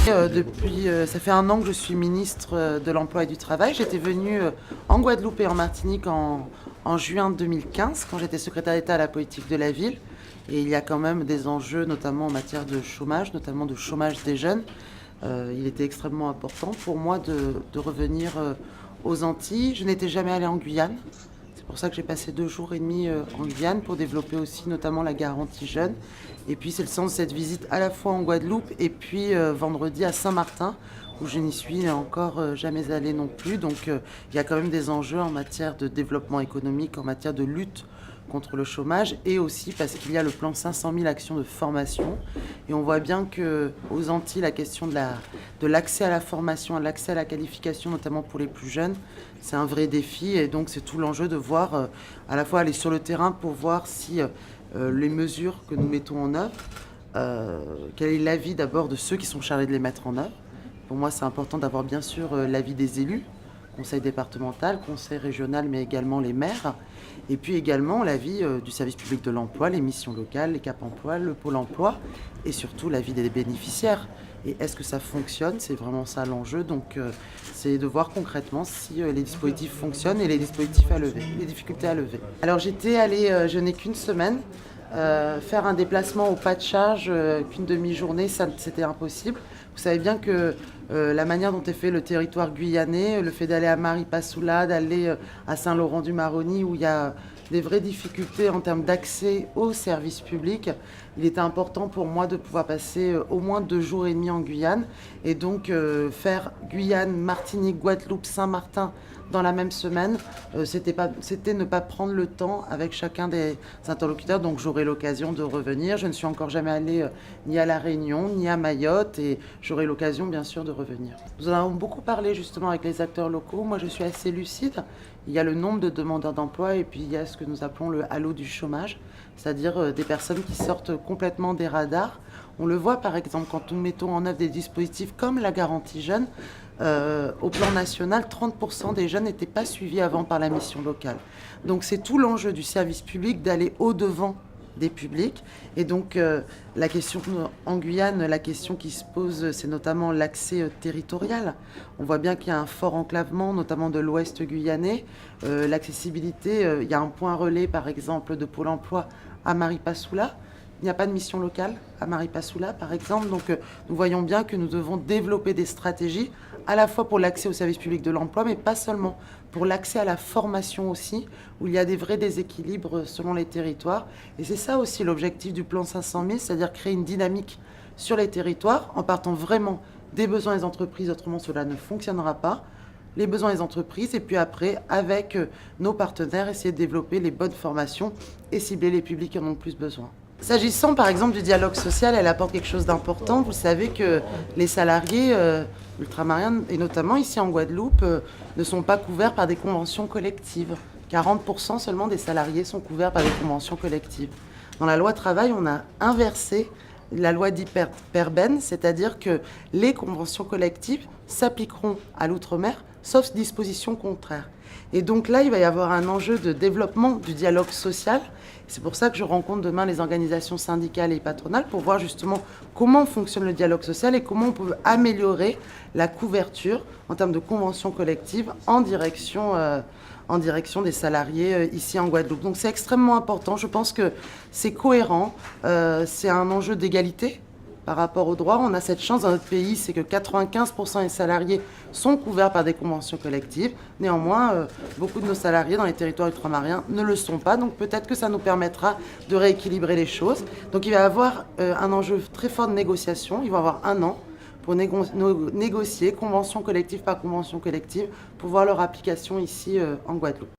Ça fait 1 an que je suis ministre de l'Emploi et du Travail. J'étais venue en Guadeloupe et en Martinique en juin 2015, quand j'étais secrétaire d'État à la politique de la ville. Et il y a quand même des enjeux, notamment en matière de chômage, notamment de chômage des jeunes. Il était extrêmement important pour moi de revenir aux Antilles. Je n'étais jamais allée en Guyane. C'est pour ça que j'ai passé 2 jours et demi en Guyane pour développer aussi notamment la garantie jeune. Et puis c'est le sens de cette visite à la fois en Guadeloupe et puis vendredi à Saint-Martin, où je n'y suis encore jamais allée non plus. Donc il y a quand même des enjeux en matière de développement économique, en matière de lutte contre le chômage, et aussi parce qu'il y a le plan 500 000 actions de formation. Et on voit bien qu'aux Antilles, la question de l'accès à la formation, à l'accès à la qualification, notamment pour les plus jeunes, c'est un vrai défi. Et donc c'est tout l'enjeu de voir, à la fois aller sur le terrain pour voir si les mesures que nous mettons en œuvre, quel est l'avis d'abord de ceux qui sont chargés de les mettre en œuvre. Pour moi, c'est important d'avoir bien sûr l'avis des élus, conseil départemental, conseil régional, mais également les maires, et puis également l'avis du service public de l'emploi, les missions locales, les Cap Emploi, le Pôle emploi, et surtout l'avis des bénéficiaires. Et est-ce que ça fonctionne? C'est vraiment ça l'enjeu. Donc c'est de voir concrètement si les dispositifs fonctionnent et les dispositifs à lever, les difficultés à lever. Alors j'étais allée, je n'ai qu'une semaine, faire un déplacement au pas de charge qu'une demi-journée, ça c'était impossible. Vous savez bien que la manière dont est fait le territoire guyanais, le fait d'aller à Maripasoula, d'aller à Saint-Laurent-du-Maroni, où il y a des vraies difficultés en termes d'accès aux services publics, il était important pour moi de pouvoir passer au moins 2 jours et demi en Guyane, et donc faire Guyane, Martinique, Guadeloupe, Saint-Martin dans la même semaine, c'était ne pas prendre le temps avec chacun des interlocuteurs. Donc j'aurai l'occasion de revenir. Je ne suis encore jamais allée ni à La Réunion, ni à Mayotte, et j'aurai l'occasion bien sûr de revenir. Nous en avons beaucoup parlé justement avec les acteurs locaux. Moi je suis assez lucide. Il y a le nombre de demandeurs d'emploi, et puis il y a ce que nous appelons le halo du chômage, c'est-à-dire des personnes qui sortent complètement des radars. On le voit par exemple quand nous mettons en œuvre des dispositifs comme la garantie jeune. Au plan national, 30% des jeunes n'étaient pas suivis avant par la mission locale. Donc c'est tout l'enjeu du service public d'aller au-devant des publics. Et donc la question en Guyane, la question qui se pose, c'est notamment l'accès territorial. On voit bien qu'il y a un fort enclavement, notamment de l'ouest guyanais. L'accessibilité, il y a un point relais par exemple de Pôle emploi à Maripasoula. Il n'y a pas de mission locale à Maripasoula, par exemple. Donc, nous voyons bien que nous devons développer des stratégies, à la fois pour l'accès au service public de l'emploi, mais pas seulement, pour l'accès à la formation aussi, où il y a des vrais déséquilibres selon les territoires. Et c'est ça aussi l'objectif du plan 500 000, c'est-à-dire créer une dynamique sur les territoires, en partant vraiment des besoins des entreprises, autrement cela ne fonctionnera pas. Les besoins des entreprises, et puis après, avec nos partenaires, essayer de développer les bonnes formations et cibler les publics qui en ont le plus besoin. S'agissant par exemple du dialogue social, elle apporte quelque chose d'important. Vous savez que les salariés ultramarins, et notamment ici en Guadeloupe, ne sont pas couverts par des conventions collectives. 40% seulement des salariés sont couverts par des conventions collectives. Dans la loi travail, on a inversé la loi d'Hyper-Perben, c'est-à-dire que les conventions collectives s'appliqueront à l'outre-mer, sauf dispositions contraires. Et donc là, il va y avoir un enjeu de développement du dialogue social. C'est pour ça que je rencontre demain les organisations syndicales et patronales pour voir justement comment fonctionne le dialogue social et comment on peut améliorer la couverture en termes de conventions collectives en direction des salariés ici en Guadeloupe. Donc c'est extrêmement important. Je pense que c'est cohérent. C'est un enjeu d'égalité par rapport aux droits. On a cette chance dans notre pays, c'est que 95% des salariés sont couverts par des conventions collectives. Néanmoins, beaucoup de nos salariés dans les territoires ultramarins ne le sont pas. Donc peut-être que ça nous permettra de rééquilibrer les choses. Donc il va y avoir un enjeu très fort de négociation. Il va y avoir 1 an pour négocier convention collective par convention collective pour voir leur application ici en Guadeloupe.